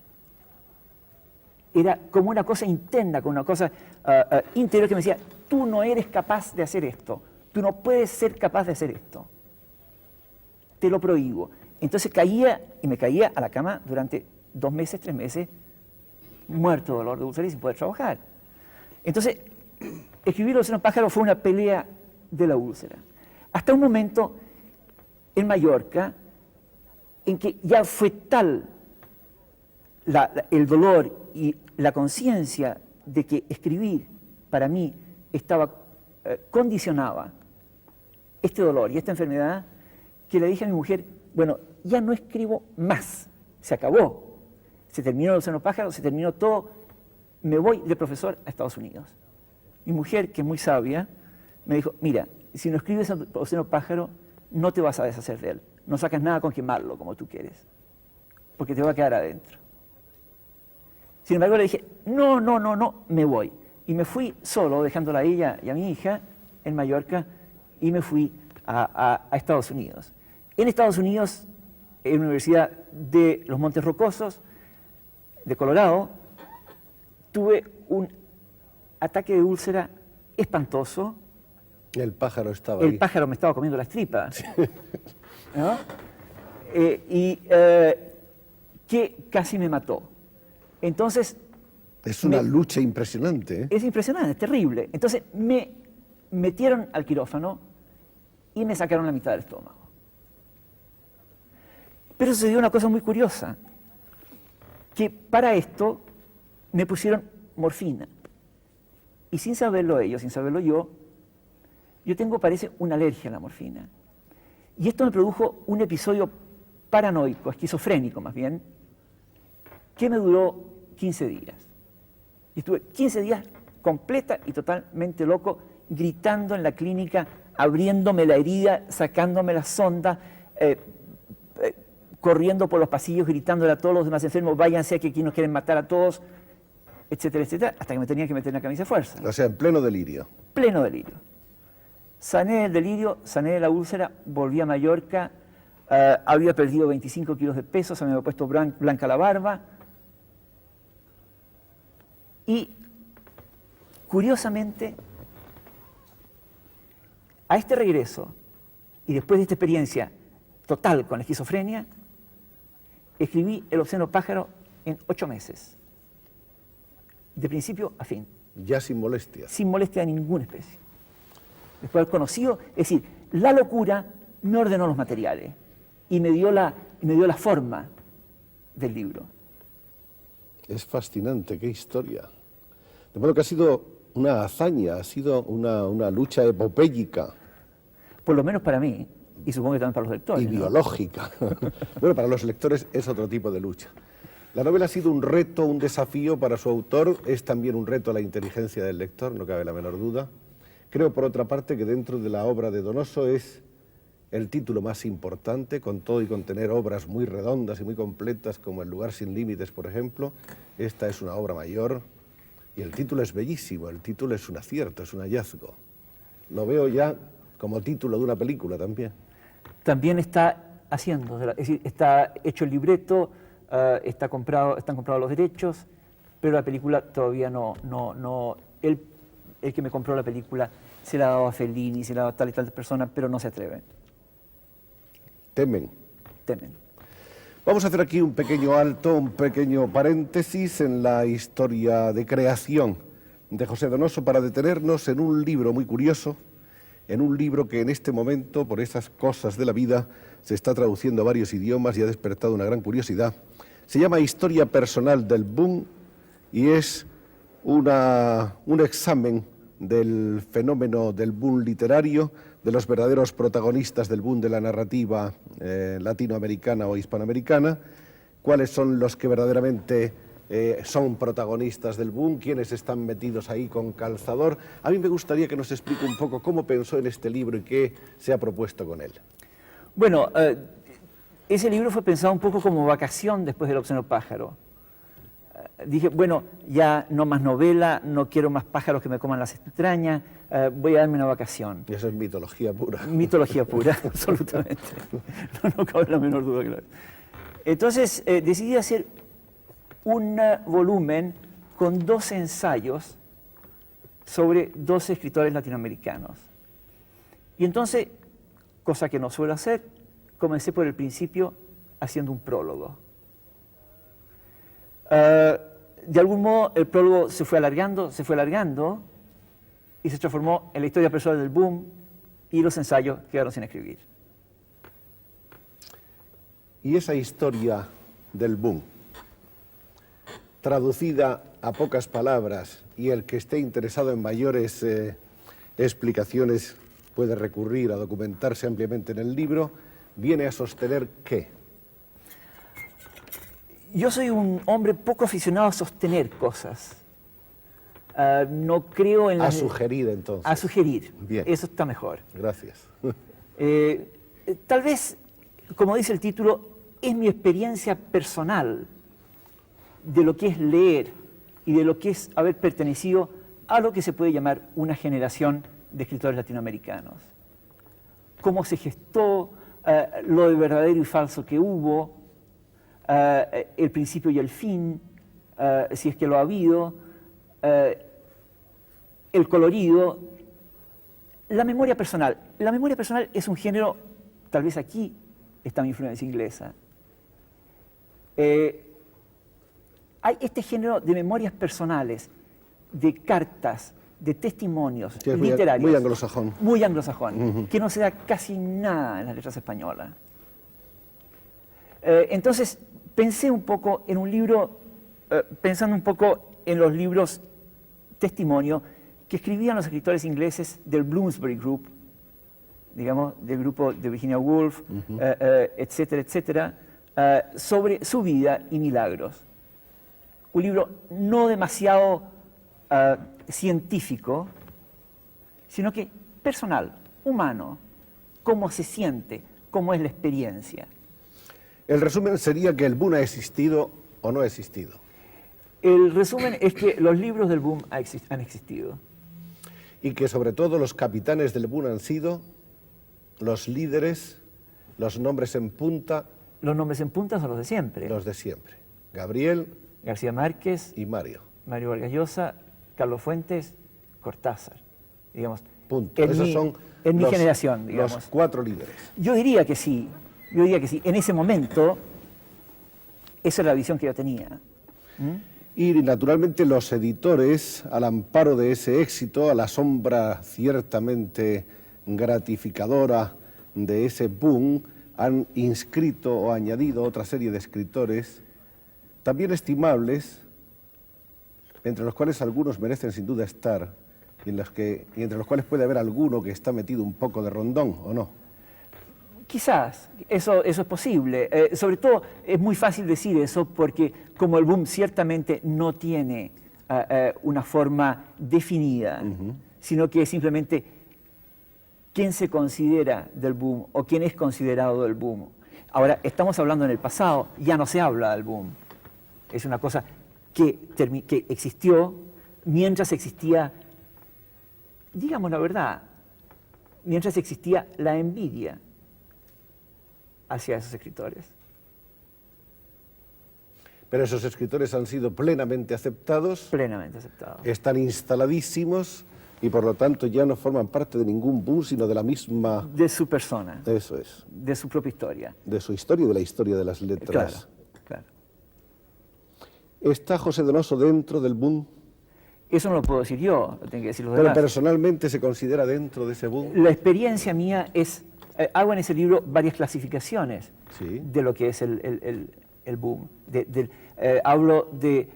Era como una cosa interna, como una cosa interior que me decía, tú no eres capaz de hacer esto, tú no puedes ser capaz de hacer esto. Te lo prohíbo. Entonces caía y me caía a la cama durante 2 meses, 3 meses, muerto de dolor de úlcera y sin poder trabajar. Entonces, escribir Los senos pájaros fue una pelea de la úlcera. Hasta un momento, en Mallorca, en que ya fue tal el dolor y la conciencia de que escribir para mí condicionaba este dolor y esta enfermedad, que le dije a mi mujer, bueno, ya no escribo más, se acabó, se terminó Los senos pájaros, se terminó todo, me voy de profesor a Estados Unidos. Mi mujer, que es muy sabia, me dijo, mira, si no escribes Los senos pájaros, no te vas a deshacer de él, no sacas nada con quemarlo como tú quieres, porque te va a quedar adentro. Sin embargo, le dije, no, me voy. Y me fui solo, dejándola a ella y a mi hija en Mallorca, y me fui a Estados Unidos. En Estados Unidos, en la Universidad de los Montes Rocosos, de Colorado, tuve un ataque de úlcera espantoso.
El pájaro estaba ahí.
El pájaro me estaba comiendo las tripas. Sí. ¿No? Que casi me mató. Entonces...
Es una lucha impresionante.
Es impresionante, es terrible. Entonces me metieron al quirófano y me sacaron la mitad del estómago. Pero sucedió una cosa muy curiosa, que para esto me pusieron morfina. Y sin saberlo ellos, sin saberlo yo tengo, parece, una alergia a la morfina. Y esto me produjo un episodio paranoico, esquizofrénico más bien, que me duró 15 días. Y estuve 15 días completa y totalmente loco, gritando en la clínica, abriéndome la herida, sacándome la sonda, corriendo por los pasillos, gritándole a todos los demás enfermos, váyanse que aquí nos quieren matar a todos, etcétera, etcétera, hasta que me tenía que meter en la camisa de fuerza.
O sea, en pleno delirio.
Pleno delirio. Sané del delirio, sané de la úlcera, volví a Mallorca, había perdido 25 kilos de peso, se me había puesto blanca la barba. Y, curiosamente, a este regreso, y después de esta experiencia total con la esquizofrenia, escribí El obsceno pájaro en 8 meses, de principio a fin.
Ya sin molestia.
Sin molestia de ninguna especie. Después de haber conocido, es decir, la locura me ordenó los materiales y me dio la forma del libro.
Es fascinante, qué historia. De modo que ha sido una hazaña, ha sido una lucha epopéyica.
Por lo menos para mí, y supongo que también para los lectores.
Y biológica. Bueno, para los lectores es otro tipo de lucha. La novela ha sido un reto, un desafío para su autor, es también un reto a la inteligencia del lector, no cabe la menor duda. Creo, por otra parte, que dentro de la obra de Donoso es el título más importante, con todo y con tener obras muy redondas y muy completas, como El lugar sin límites, por ejemplo. Esta es una obra mayor y el título es bellísimo, el título es un acierto, es un hallazgo. Lo veo ya como título de una película también. También está haciendo, es decir, está hecho el libreto, están comprados los derechos, pero la película todavía no. El que me compró la película se la ha dado a Fellini, se la ha dado a tal y tal persona, pero no se atreven. Temen. Vamos a hacer aquí un pequeño alto, un pequeño paréntesis en la historia de creación de José Donoso para detenernos en un libro muy curioso, en un libro que en este momento, por esas cosas de la vida, se está traduciendo a varios idiomas y ha despertado una gran curiosidad. Se llama Historia personal del boom y es un examen del fenómeno del boom literario, de los verdaderos protagonistas del boom de la narrativa latinoamericana o hispanoamericana, cuáles son los que verdaderamente son protagonistas del boom, quiénes están metidos ahí con calzador. A mí me gustaría que nos explique un poco cómo pensó en este libro y qué se ha propuesto con él. Bueno, ese libro fue pensado un poco como vacación después del obsceno pájaro. Dije, bueno, ya no más novela, no quiero más pájaros que me coman las entrañas, voy a darme una vacación. Y eso es mitología pura. Mitología pura, absolutamente. No cabe la menor duda, claro.
Entonces decidí hacer un volumen con 12 ensayos sobre 12 escritores latinoamericanos. Y entonces, cosa que no suelo hacer, comencé por el principio haciendo un prólogo. De algún modo el prólogo se fue alargando y se transformó en la historia personal del boom y los ensayos quedaron sin escribir.
Y esa historia del boom, traducida a pocas palabras, y el que esté interesado en mayores explicaciones puede recurrir a documentarse ampliamente en el libro, viene a sostener ¿qué?
Yo soy un hombre poco aficionado a sostener cosas. No creo en
A sugerir, entonces.
A sugerir.
Bien.
Eso está mejor.
Gracias.
Tal vez, como dice el título, es mi experiencia personal de lo que es leer y de lo que es haber pertenecido a lo que se puede llamar una generación de escritores latinoamericanos. Cómo se gestó, lo de verdadero y falso que hubo, el principio y el fin, si es que lo ha habido, el colorido, la memoria personal. La memoria personal es un género, tal vez aquí está mi influencia inglesa. Hay este género de memorias personales, de cartas, de testimonios
Sí, es
literarios.
muy anglosajón.
Muy anglosajón, que no se da casi nada en las letras españolas. Entonces, pensé un poco en un libro, pensando un poco en los libros testimonio que escribían los escritores ingleses del Bloomsbury Group, digamos, del grupo de Virginia Woolf, etcétera, etcétera, sobre su vida y milagros. Un libro no demasiado científico, sino que personal, humano, cómo se siente, cómo es la experiencia.
El resumen sería que el boom ha existido o no ha existido.
El resumen es que los libros del boom han existido.
Y que sobre todo los capitanes del boom han sido los líderes, los nombres en punta.
Los nombres en punta son los de siempre.
Los de siempre. Gabriel,
García Márquez,
y Mario.
Mario Vargas Llosa, Carlos Fuentes, Cortázar. Digamos,
Punto. Esos son
mi generación, digamos.
Los 4 líderes.
Yo diría que sí. Yo diría que sí. En ese momento, esa es la visión que yo tenía.
Y naturalmente los editores, al amparo de ese éxito, a la sombra ciertamente gratificadora de ese boom, han inscrito o añadido otra serie de escritores también estimables, entre los cuales algunos merecen sin duda estar, y entre los cuales puede haber alguno que está metido un poco de rondón, ¿o no?
Quizás, eso es posible. Sobre todo es muy fácil decir eso porque como el boom ciertamente no tiene una forma definida, sino que es simplemente quién se considera del boom o quién es considerado del boom. Ahora, estamos hablando en el pasado, ya no se habla del boom. Es una cosa que existió mientras existía, digamos la verdad, mientras existía la envidia hacia esos escritores.
Pero esos escritores han sido plenamente aceptados.
Plenamente aceptados.
Están instaladísimos y por lo tanto ya no forman parte de ningún boom, sino de la misma...
De su persona.
Eso es.
De su propia historia.
De su historia y de la historia de las letras.
Claro.
¿Está José Donoso dentro del boom?
Eso no lo puedo decir yo, lo tienen que decir los
Pero
demás.
personalmente se considera dentro de ese boom.
La experiencia mía es... hago en ese libro varias clasificaciones
Sí.
de lo que es el boom. Hablo de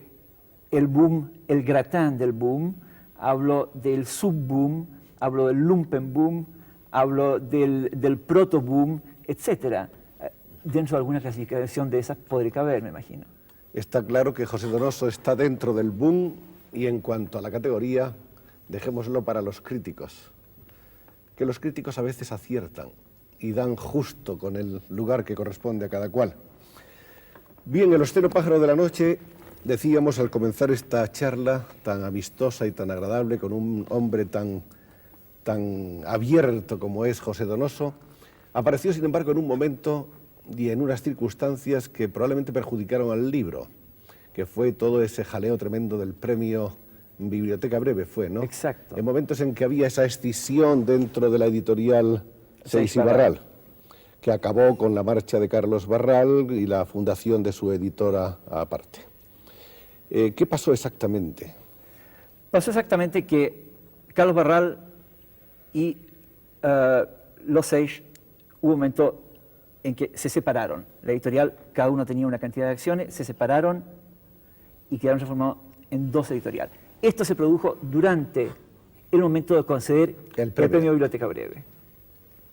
el boom, el gratin del boom, hablo del subboom, hablo del lumpenboom, hablo del protoboom, etc. Dentro de alguna clasificación de esas podré caber, me imagino.
Está claro que José Donoso está dentro del boom y en cuanto a la categoría, dejémoslo para los críticos. Que los críticos a veces aciertan y dan justo con el lugar que corresponde a cada cual. Bien, el ostero pájaro de la noche, decíamos al comenzar esta charla tan amistosa y tan agradable con un hombre tan abierto como es José Donoso, apareció sin embargo en un momento y en unas circunstancias que probablemente perjudicaron al libro, que fue todo ese jaleo tremendo del premio Biblioteca Breve, fue, ¿no?
Exacto.
En momentos en que había esa escisión dentro de la editorial Seix y
Barral,
Barral, que acabó con la marcha de Carlos Barral y la fundación de su editora aparte. ¿Qué pasó exactamente?
Pasó exactamente que Carlos Barral y los Seix, hubo un momento en que se separaron. La editorial, cada uno tenía una cantidad de acciones, se separaron y quedaron transformados en dos editoriales. Esto se produjo durante el momento de conceder el premio Biblioteca Breve,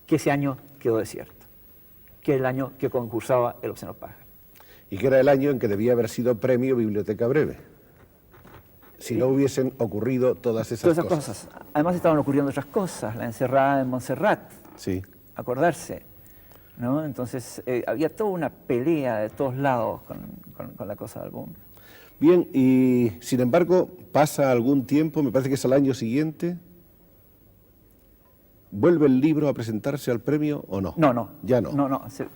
que ese año quedó desierto, que es el año que concursaba el Obsceno Pájaro.
Y que era el año en que debía haber sido premio Biblioteca Breve, si no hubiesen ocurrido todas esas cosas.
Además estaban ocurriendo otras cosas, la encerrada en Montserrat,
sí,
acordarse, ¿no? Entonces había toda una pelea de todos lados con la cosa del boom.
Bien, y sin embargo, pasa algún tiempo, me parece que es al año siguiente, ¿vuelve el libro a presentarse al premio o no?
No.
Ya no.
No, se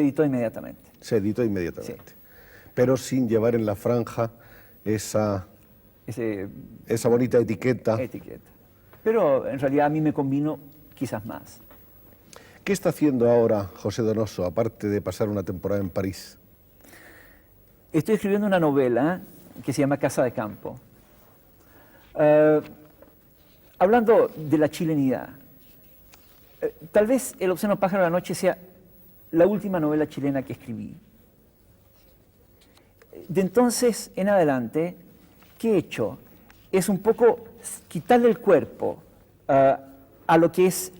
editó inmediatamente.
Se editó inmediatamente.
Sí.
Pero sin llevar en la franja esa bonita etiqueta.
Pero en realidad a mí me convino quizás más.
¿Qué está haciendo ahora José Donoso, aparte de pasar una temporada en París?
Estoy escribiendo una novela que se llama Casa de Campo. Hablando de la chilenidad, tal vez El Obsceno Pájaro de la Noche sea la última novela chilena que escribí. De entonces en adelante, ¿qué he hecho? Es un poco quitarle el cuerpo a lo que es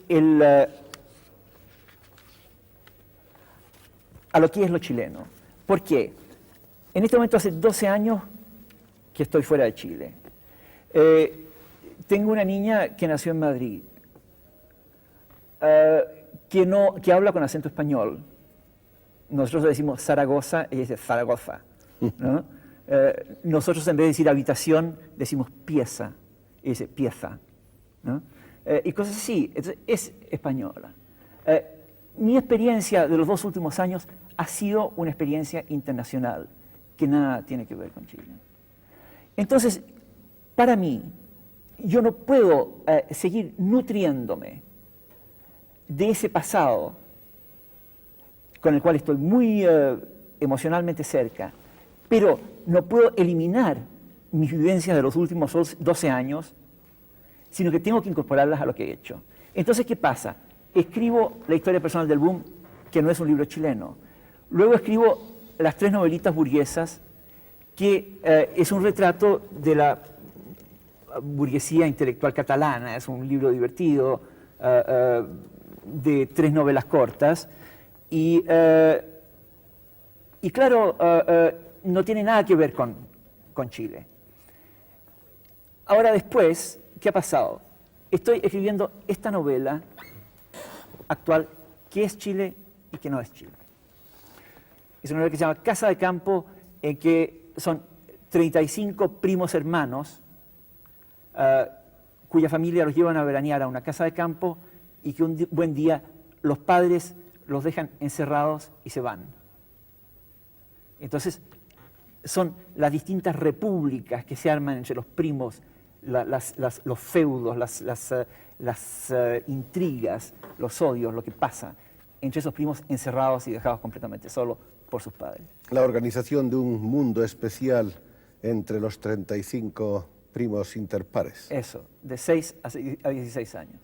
lo chileno. ¿Por qué? En este momento hace 12 años que estoy fuera de Chile. Tengo una niña que nació en Madrid, que habla con acento español. Nosotros le decimos Zaragoza, ella dice Zaragoza, ¿no? Nosotros en vez de decir habitación, decimos pieza, ella dice pieza, ¿no? Y cosas así. Entonces, es española. Mi experiencia de los 2 últimos años ha sido una experiencia internacional, que nada tiene que ver con Chile. Entonces, para mí, yo no puedo seguir nutriéndome de ese pasado con el cual estoy muy emocionalmente cerca, pero no puedo eliminar mis vivencias de los últimos 12 años, sino que tengo que incorporarlas a lo que he hecho. Entonces, ¿qué pasa? Escribo la historia personal del boom, que no es un libro chileno. Luego escribo las 3 novelitas burguesas, que es un retrato de la burguesía intelectual catalana. Es un libro divertido, de 3 novelas cortas. Y claro, no tiene nada que ver con Chile. Ahora después, ¿qué ha pasado? Estoy escribiendo esta novela actual, que es Chile y que no es Chile. Es una novela que se llama Casa de Campo, en que son 35 primos hermanos cuya familia los llevan a veranear a una casa de campo y que un buen día los padres los dejan encerrados y se van. Entonces, son las distintas repúblicas que se arman entre los primos, los feudos, las intrigas, los odios, lo que pasa entre esos primos encerrados y dejados completamente solos por sus padres.
La organización de un mundo especial entre los 35 primos interpares.
Eso, de 6 a 16 años.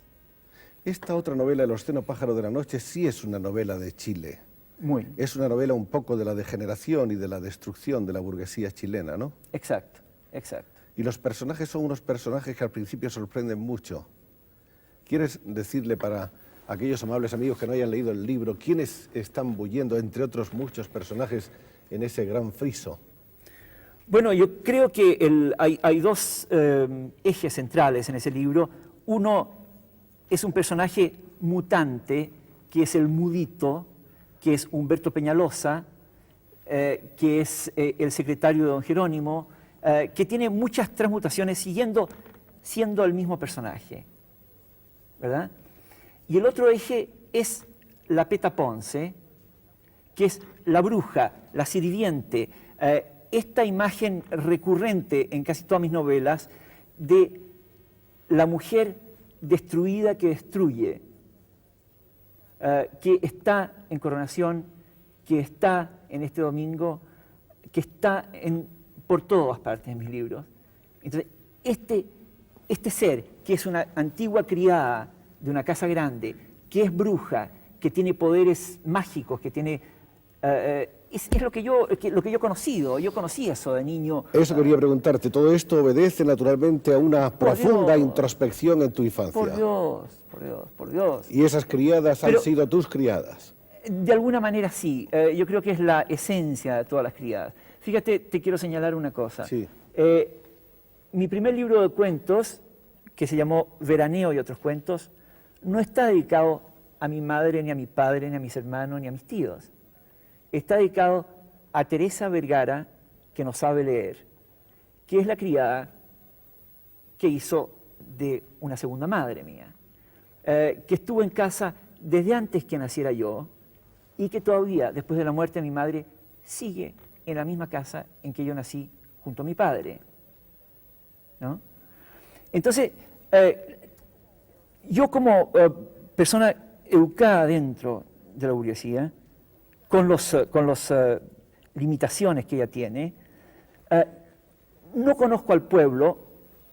Esta otra novela, El Obsceno Pájaro de la Noche, sí es una novela de Chile.
Muy.
Es una novela un poco de la degeneración y de la destrucción de la burguesía chilena, ¿no?
Exacto, exacto.
Y los personajes son unos personajes que al principio sorprenden mucho. ¿Quieres decirle para aquellos amables amigos que no hayan leído el libro quiénes están bulliendo, entre otros muchos personajes, en ese gran friso?
Bueno, yo creo que hay 2 ejes centrales en ese libro. Uno es un personaje mutante, que es el Mudito, que es Humberto Peñalosa, que es el secretario de don Jerónimo, que tiene muchas transmutaciones siendo el mismo personaje, ¿verdad? Y el otro eje es la Peta Ponce, que es la bruja, la sirviente, esta imagen recurrente en casi todas mis novelas de la mujer destruida que destruye, que está en Coronación, que está en Este Domingo, que está por todas partes de mis libros. Entonces, este ser, que es una antigua criada de una casa grande, que es bruja, que tiene poderes mágicos, que tiene... es lo que yo he conocido. Yo conocí eso de niño.
Eso quería preguntarte. Todo esto obedece naturalmente a una profunda
Dios,
introspección en tu infancia.
Por Dios, por Dios, por Dios.
¿Y esas criadas
Pero,
han sido tus criadas?
De alguna manera sí. Yo creo que es la esencia de todas las criadas. Fíjate, te quiero señalar una cosa.
Sí.
Mi primer libro de cuentos, que se llamó Veraneo y otros cuentos, no está dedicado a mi madre, ni a mi padre, ni a mis hermanos, ni a mis tíos. Está dedicado a Teresa Vergara, que no sabe leer, que es la criada que hizo de una segunda madre mía, que estuvo en casa desde antes que naciera yo y que todavía, después de la muerte de mi madre, sigue en la misma casa en que yo nací junto a mi padre, ¿no? Entonces, yo como persona educada dentro de la burguesía, con las limitaciones que ella tiene, no conozco al pueblo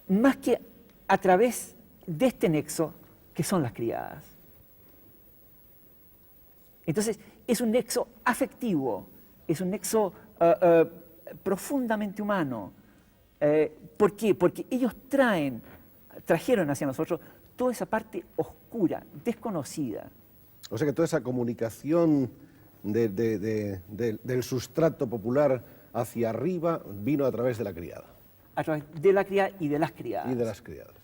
más que a través de este nexo que son las criadas. Entonces, es un nexo afectivo, es un nexo profundamente humano. ¿Por qué? Porque ellos trajeron hacia nosotros toda esa parte oscura, desconocida.
O sea que toda esa comunicación del sustrato popular hacia arriba vino a través de la criada.
A través de la criada y de las criadas.
Y de las criadas.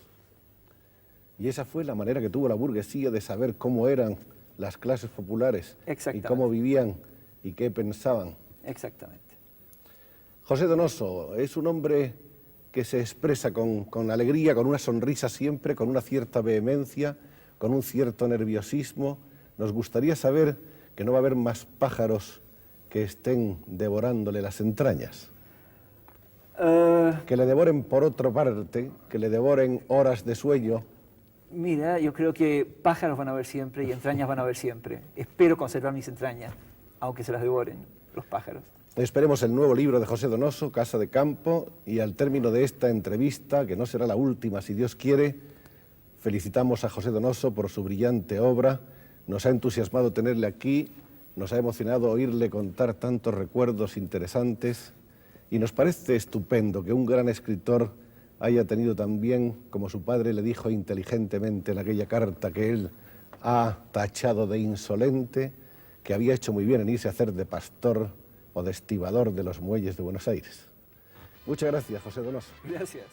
Y esa fue la manera que tuvo la burguesía de saber cómo eran las clases populares y cómo vivían y qué pensaban.
Exactamente.
José Donoso es un hombre que se expresa con alegría, con una sonrisa siempre, con una cierta vehemencia, con un cierto nerviosismo. Nos gustaría saber que no va a haber más pájaros que estén devorándole las entrañas. Que le devoren por otra parte, que le devoren horas de sueño.
Mira, yo creo que pájaros van a haber siempre y entrañas van a haber siempre. Espero conservar mis entrañas, aunque se las devoren los pájaros.
Esperemos el nuevo libro de José Donoso, Casa de Campo, y al término de esta entrevista, que no será la última si Dios quiere, felicitamos a José Donoso por su brillante obra. Nos ha entusiasmado tenerle aquí, nos ha emocionado oírle contar tantos recuerdos interesantes y nos parece estupendo que un gran escritor haya tenido también, como su padre le dijo inteligentemente en aquella carta que él ha tachado de insolente, que había hecho muy bien en irse a hacer de pastor o de estibador de los muelles de Buenos Aires. Muchas gracias, José Donoso.
Gracias.